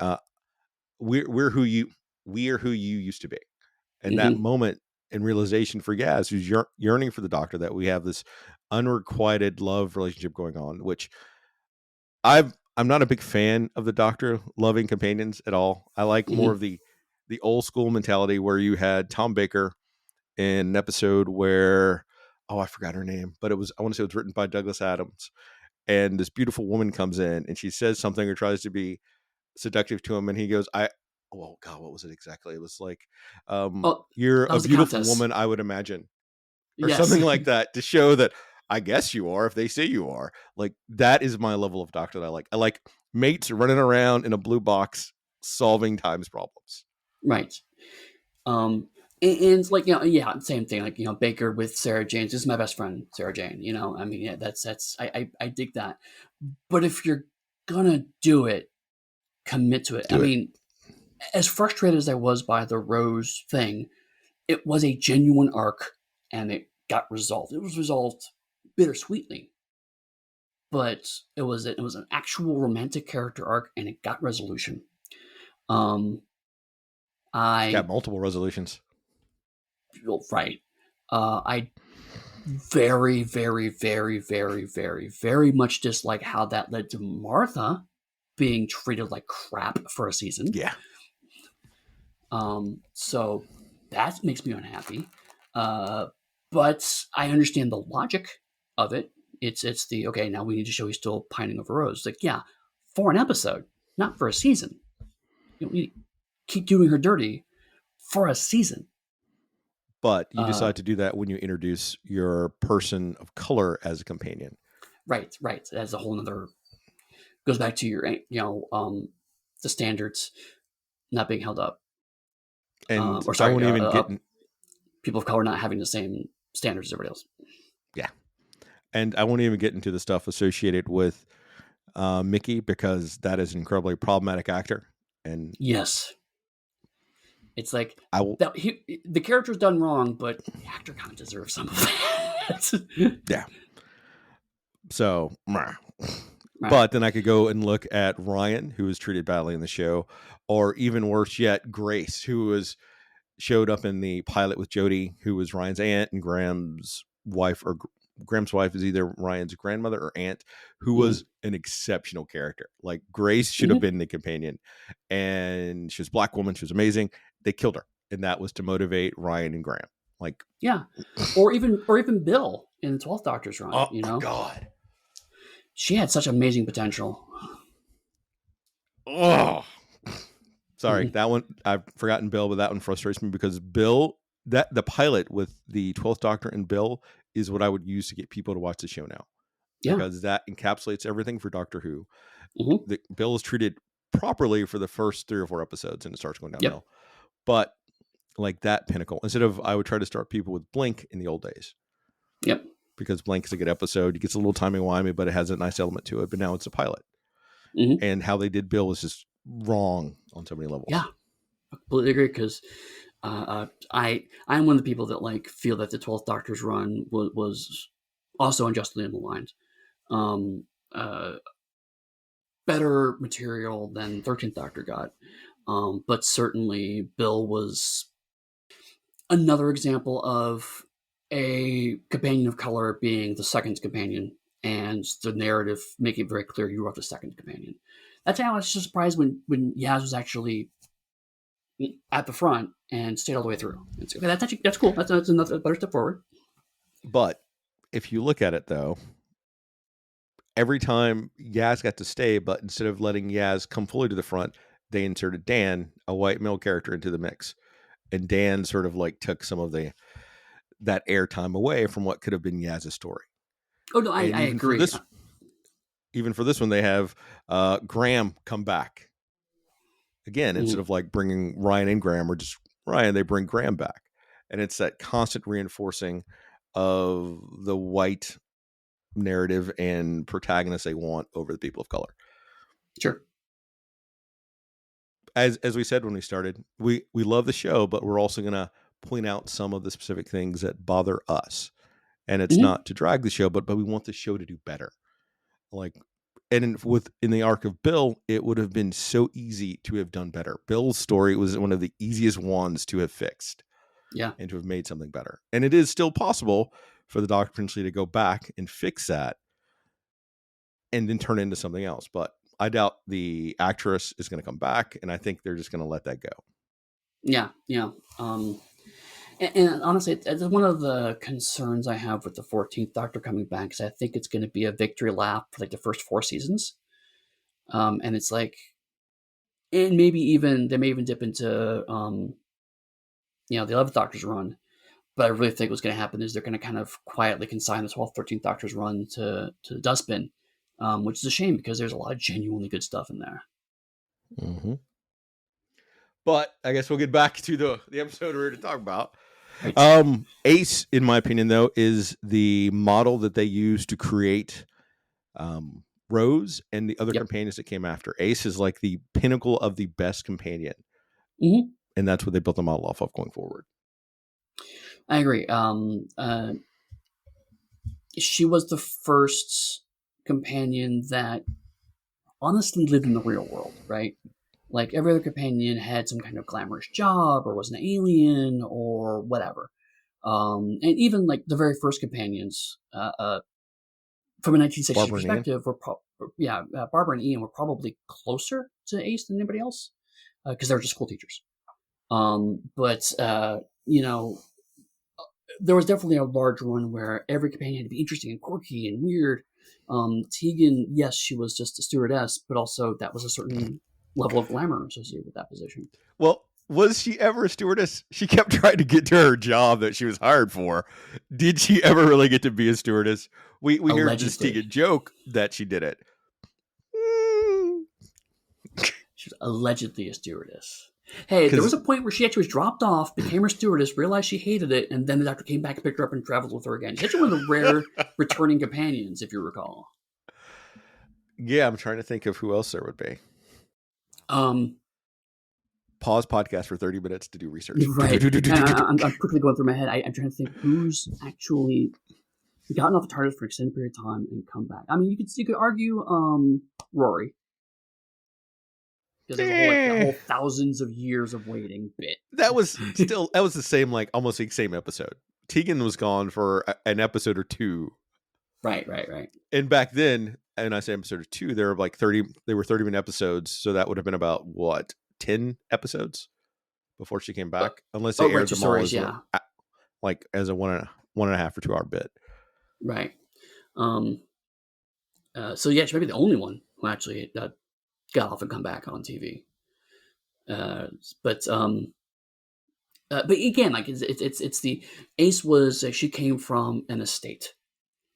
we're who you used to be. And that moment and realization for Yaz, who's yearning for the Doctor, that we have this unrequited love relationship going on, which I'm not a big fan of the Doctor loving companions at all. I like more of the old school mentality where you had Tom Baker in an episode where, I forgot her name, but I want to say it was written by Douglas Adams. And this beautiful woman comes in and she says something or tries to be seductive to him. And he goes, oh God, what was it exactly? It was like, you're a beautiful woman, I would imagine, or something like that, to show that I guess you are if they say you are. Like, that is my level of Doctor that I like. I like mates running around in a blue box solving times problems. Right. And like, same thing. Like, Baker with Sarah Jane. This is my best friend, Sarah Jane. I mean, yeah, that's I dig that. But if you're gonna do it, commit to it. I mean, as frustrated as I was by the Rose thing, it was a genuine arc, and it got resolved. It was resolved bittersweetly, but it was an actual romantic character arc, and it got resolution. I got multiple resolutions. Right. I very, very, very, very, very, very much dislike how that led to Martha being treated like crap for a season. Yeah. So that makes me unhappy. But I understand the logic of it. It's the, okay, now we need to show he's still pining over Rose. Like, yeah, for an episode, not for a season. We keep doing her dirty for a season. But you decide to do that when you introduce your person of color as a companion. Right. That's a whole nother, goes back to your, the standards not being held up. And I won't even get people of color not having the same standards as everybody else. Yeah. And I won't even get into the stuff associated with Mickey, because that is an incredibly problematic actor. And yes, it's like the character's done wrong, but the actor kind of deserves some of it. Yeah. So, but then I could go and look at Ryan, who was treated badly in the show, or even worse yet, Grace, who was showed up in the pilot with Jodie, who was Ryan's aunt, and Graham's wife, or Graham's wife is either Ryan's grandmother or aunt, who was an exceptional character. Like, Grace should have been the companion, and she was a black woman. She was amazing. They killed her, and that was to motivate Ryan and Graham. Like, yeah, or even Bill in the 12th Doctor's run. oh, you know, God, she had such amazing potential. Oh, sorry, that one I've forgotten Bill, but that one frustrates me because Bill, that the pilot with the 12th Doctor and Bill is what I would use to get people to watch the show now. Yeah, because that encapsulates everything for Doctor Who. Bill is treated properly for the first 3 or 4 episodes, and it starts going downhill. But like that pinnacle, instead of, I would try to start people with Blink in the old days. Yep. Because Blink is a good episode. It gets a little timey-wimey, but it has a nice element to it. But now it's a pilot. And how they did Bill was just wrong on so many levels. Yeah, I completely agree, because I'm one of the people that like feel that the 12th Doctor's run was also unjustly maligned. Better material than 13th Doctor got. But certainly Bill was another example of a companion of color being the second companion, and the narrative making it very clear you are the second companion. That's how I was just surprised when Yaz was actually at the front and stayed all the way through. It's, okay, that's cool. That's another better step forward. But if you look at it, though, every time Yaz got to stay, but instead of letting Yaz come fully to the front, they inserted Dan, a white male character, into the mix. And Dan sort of like took some of that airtime away from what could have been Yaz's story. Oh, no, I agree. Even for this one, they have Graham come back. Again, instead of like bringing Ryan and Graham, or just Ryan, they bring Graham back. And it's that constant reinforcing of the white narrative and protagonist they want over the people of color. Sure. As we said when we started, we love the show, but we're also going to point out some of the specific things that bother us. And it's not to drag the show, but we want the show to do better. Like, and in the arc of Bill, it would have been so easy to have done better. Bill's story was one of the easiest ones to have fixed. Yeah. And to have made something better. And it is still possible for the Doctor potentially to go back and fix that and then turn it into something else. But I doubt the actress is going to come back, and I think they're just going to let that go. Yeah. And honestly, it's one of the concerns I have with the 14th Doctor coming back, because I think it's going to be a victory lap for like the first 4 seasons. And it's like, and maybe even, they may even dip into, the 11th Doctor's run. But I really think what's going to happen is they're going to kind of quietly consign the 12th, 13th Doctor's run to the dustbin, which is a shame, because there's a lot of genuinely good stuff in there. Mm-hmm. But I guess we'll get back to the episode we're here to talk about. Right. Ace, in my opinion, though, is the model that they use to create Rose and the other companions that came after. Ace is like the pinnacle of the best companion. And that's what they built the model off of going forward. I agree. She was the first companion that honestly lived in the real world, right? Like, every other companion had some kind of glamorous job, or was an alien, or whatever. And even like the very first companions, from a 1960s perspective, were Barbara and Ian were probably closer to Ace than anybody else, because they were just school teachers. But there was definitely a large one where every companion had to be interesting and quirky and weird. Tegan, yes, she was just a stewardess, but also that was a certain level of glamour associated with that position. Well, was she ever a stewardess? She kept trying to get to her job that she was hired for. Did she ever really get to be a stewardess? We hear this Tegan joke that she did it. She was allegedly a stewardess. Hey, there was a point where she actually was dropped off, became her stewardess, realized she hated it, and then the Doctor came back and picked her up and traveled with her again. She's actually one of the rare returning companions, if you recall. Yeah, I'm trying to think of who else there would be. Pause podcast for 30 minutes to do research. Right. I'm quickly going through my head. I'm trying to think who's actually gotten off the TARDIS for an extended period of time and come back. I mean, you could argue Rory. because there's a whole like the whole thousands of years of waiting bit. That was the same, like almost the same episode. Tegan was gone for an episode or two. Right. And back then, and I say episode or two, there were like 30-minute episodes, so that would have been about what, 10 episodes before she came back, unless they aired them all as like as a 1.5 or 2 hour bit. Right. So yeah, she might be the only one who actually got off and come back on TV. But again, like it's the Ace was she came from an estate,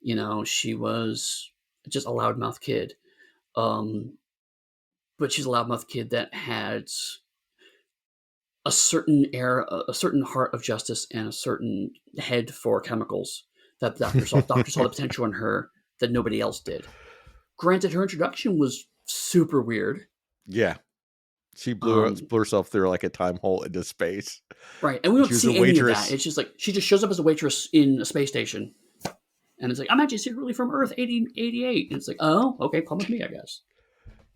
you know, she was just a loudmouth kid, but she's a loudmouth kid that had a certain air, a certain heart of justice, and a certain head for chemicals that the doctor saw the potential in her that nobody else did. Granted, her introduction was super weird. Yeah. She blew herself through like a time hole into space. Right. And we don't see any of that. It's just like she just shows up as a waitress in a space station. And it's like, I'm actually secretly from Earth 1888. And it's like, oh, okay, come with me, I guess.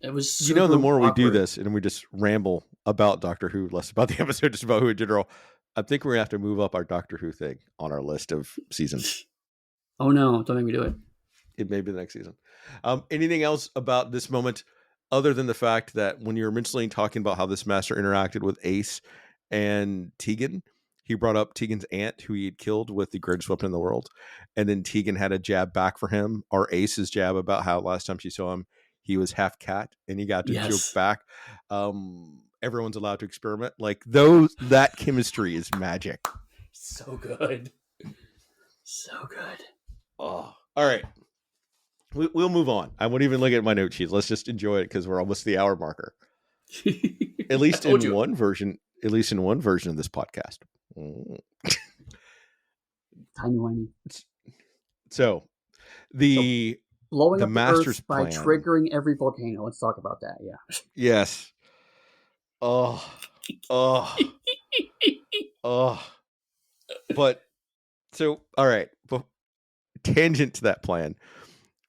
It was super the more awkward. we do this and we just ramble about Doctor Who, less about the episode, just about Who in general, I think we're going to have to move up our Doctor Who thing on our list of seasons. Oh, no. Don't make me do it. It may be the next season. Anything else about this moment other than the fact that when you were mentioning talking about how this master interacted with Ace and Tegan, he brought up Tegan's aunt who he had killed with the greatest weapon in the world. And then Tegan had a jab back for him, or Ace's jab, about how last time she saw him, he was half cat, and he got to joke back. Everyone's allowed to experiment. Like that chemistry is magic. So good. So good. Oh, all right. We'll move on. I won't even look at my note sheet. Let's just enjoy it because we're almost the hour marker. At least in one version of this podcast. Timey-wimey. So blowing the up master's Earth by plan. triggering every volcano. Let's talk about that. Yeah. Yes. Oh. But so, all right. But tangent to that plan.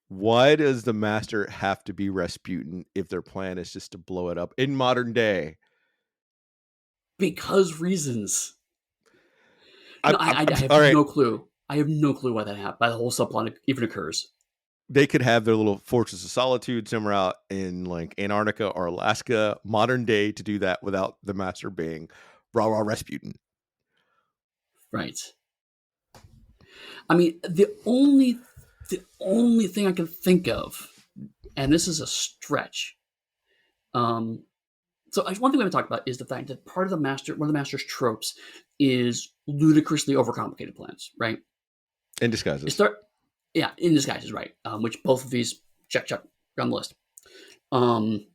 Why does the master have to be Rasputin if their plan is just to blow it up in modern day? Because reasons. I have no clue. I have no clue why that happened. Why the whole subplot even occurs. They could have their little Fortress of Solitude somewhere out in like Antarctica or Alaska, modern day, to do that without the master being rah Rasputin. Right. I mean, the only thing I can think of, and this is a stretch. So one thing we haven't talked about is the fact that one of the master's tropes is ludicrously overcomplicated plans, right? In disguises. In disguises, right. Which both of these check on the list. And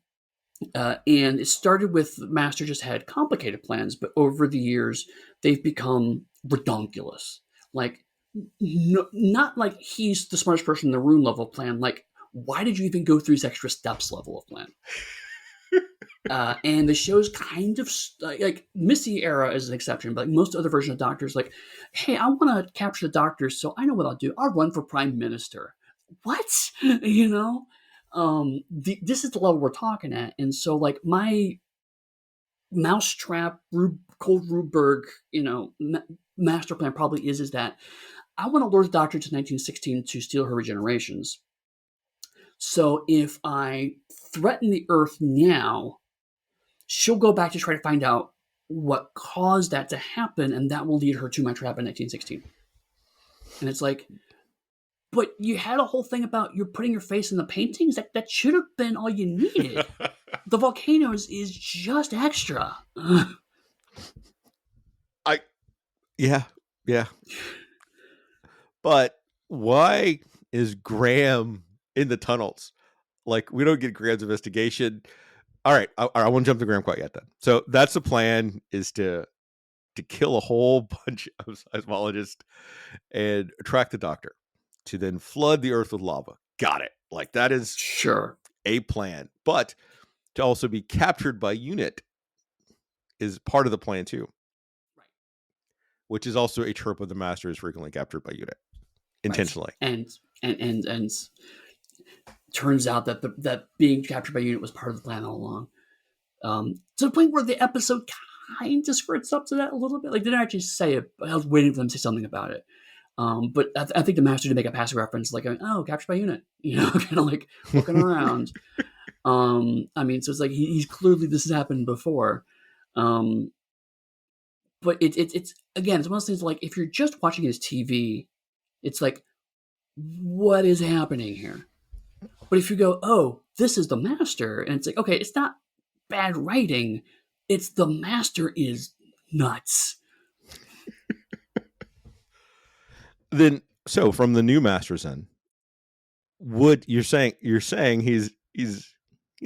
it started with the master just had complicated plans, but over the years they've become redonkulous. Like, not like he's the smartest person in the room level plan. Like, why did you even go through these extra steps level of plan? And the show's kind of like Missy era is an exception, but like most other versions of Doctors, like, hey, I want to capture the Doctors, so I know what I'll do. I'll run for prime minister. What? You know, this is the level we're talking at, and so like my mousetrap, Cold Ruberg, master plan probably is that I want to lure the Doctor to 1916 to steal her regenerations. So if I threaten the Earth now, she'll go back to try to find out what caused that to happen, and that will lead her to my trap in 1916. And it's like, but you had a whole thing about you're putting your face in the paintings? That should have been all you needed. The volcanoes is just extra. Yeah. But why is Graham in the tunnels? Like, we don't get Graham's investigation. All right, I won't jump to Graham quite yet then. So that's the plan, is to kill a whole bunch of seismologists and track the Doctor to then flood the Earth with lava. Got it. Like, that is sure a plan. But to also be captured by UNIT is part of the plan too. Right. Which is also a trope of the Master, is frequently captured by UNIT. Intentionally. Right. And turns out that that being captured by UNIT was part of the plan all along. To the point where the episode kind of squirts up to that a little bit. Like, they didn't actually say it, but I was waiting for them to say something about it. But I think the master did make a passive reference, like, oh, captured by unit, kind of like looking around. I mean, so it's like he's clearly, this has happened before. But it's again, it's one of those things like, if you're just watching his TV, it's like, what is happening here? But if you go, oh, this is the master, and it's like, okay, it's not bad writing, it's the master is nuts. Then, so from the new masters, then, would you're saying he's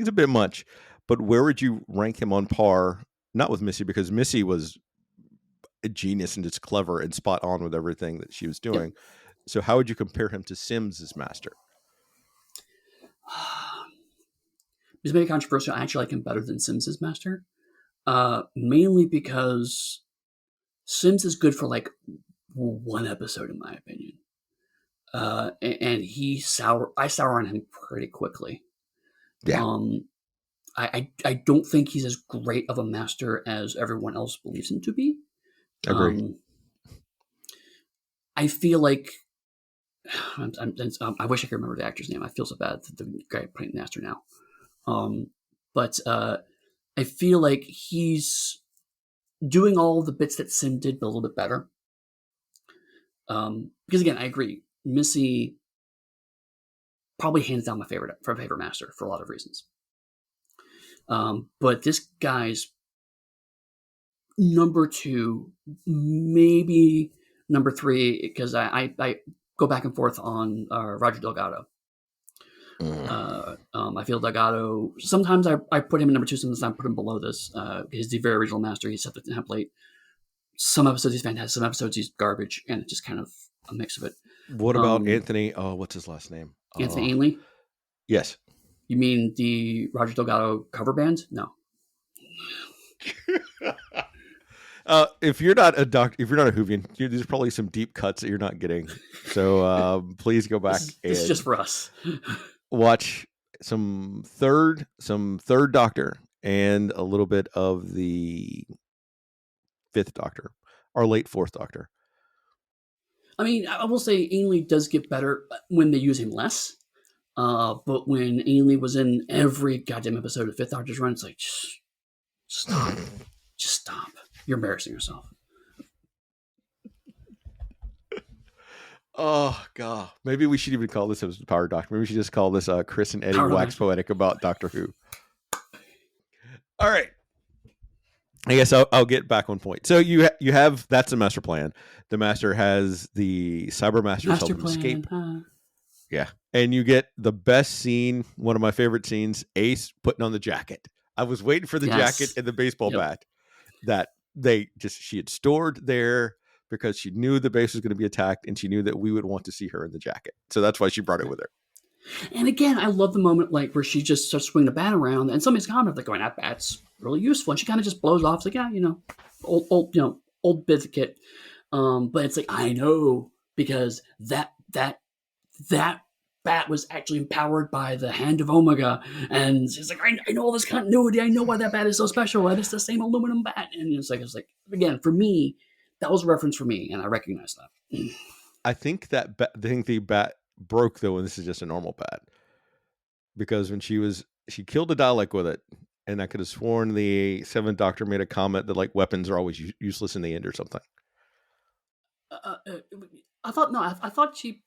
a bit much, but where would you rank him on par? Not with Missy, because Missy was a genius and just clever and spot on with everything that she was doing. Yep. So how would you compare him to Sims' master? It's maybe controversial. I actually like him better than Sims' master, mainly because Sims is good for like one episode, in my opinion, and I sour on him pretty quickly. Yeah. I don't think he's as great of a master as everyone else believes him to be. Agreed. I feel like I wish I could remember the actor's name. I feel so bad that the guy playing the master now. But I feel like he's doing all the bits that Sim did, but a little bit better. Because again, I agree, Missy probably hands down my favorite master for a lot of reasons. But this guy's number 2, maybe number 3, because I go back and forth on Roger Delgado. I feel Delgado, sometimes I put him in number 2, sometimes I put him below this. He's the very original master. He set the template. Some episodes he's fantastic, some episodes he's garbage, and it's just kind of a mix of it. What about Anthony? Oh, what's his last name? Anthony Ainley? Yes. You mean the Roger Delgado cover band? No. If you're not a doctor, if you're not a Whovian, there's probably some deep cuts that you're not getting. So please go back. This is just for us. Watch some third Doctor and a little bit of the 5th Doctor, or late 4th Doctor. I mean, I will say Ainley does get better when they use him less. But when Ainley was in every goddamn episode of 5th Doctor's run, it's like, stop. Just stop. You're embarrassing yourself. Oh, God. Maybe we should even call this episode Power Doctor. Maybe we should just call this Chris and Eddie Power Wax Poetic about Doctor Who. All right. I guess I'll get back on point. So you have, that's the master plan. The master has the Cyber Masters help him escape. Yeah. And you get the best scene, one of my favorite scenes, Ace putting on the jacket. I was waiting for the jacket and the baseball bat that she had stored there because she knew the base was going to be attacked and she knew that we would want to see her in the jacket. So that's why she brought it with her. And again, I love the moment like where she just starts swinging the bat around and somebody's comment like going, that bat's really useful. And she kind of just blows off. It's like, yeah, old bits of kit. But it's like, I know, because that bat was actually empowered by the Hand of Omega, and it's like, I know all this continuity. I know why that bat is so special, and it's the same aluminum bat. And it's like again, for me, that was a reference for me, and I recognize that. I think the bat broke though, and this is just a normal bat, because when she killed a Dalek with it, and I could have sworn the 7th Doctor made a comment that like weapons are always useless in the end or something. I thought she.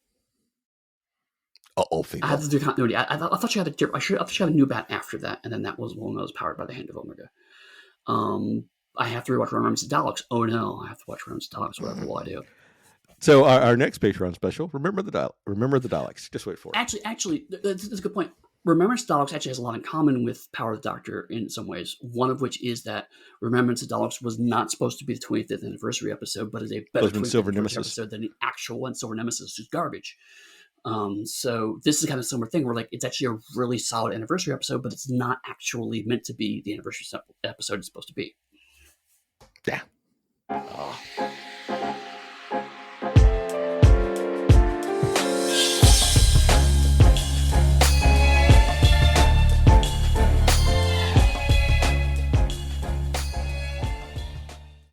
Female. I have to do continuity. I thought she had a new bat after that, and then that was one that was powered by the Hand of Omega. I have to rewatch Remembrance of Daleks. Oh no, I have to watch Remembrance of Daleks. Whatever will I do? So our next Patreon special, Remember the Daleks. Just wait for it. Actually, that's a good point. Remembrance of Daleks actually has a lot in common with Power of the Doctor in some ways. One of which is that Remembrance of Daleks was not supposed to be the 25th anniversary episode, but is a better 25th Silver anniversary Nemesis episode than the actual one. Silver Nemesis is garbage. So this is kind of a similar thing where like it's actually a really solid anniversary episode, but it's not actually meant to be the anniversary episode it's supposed to be. Yeah.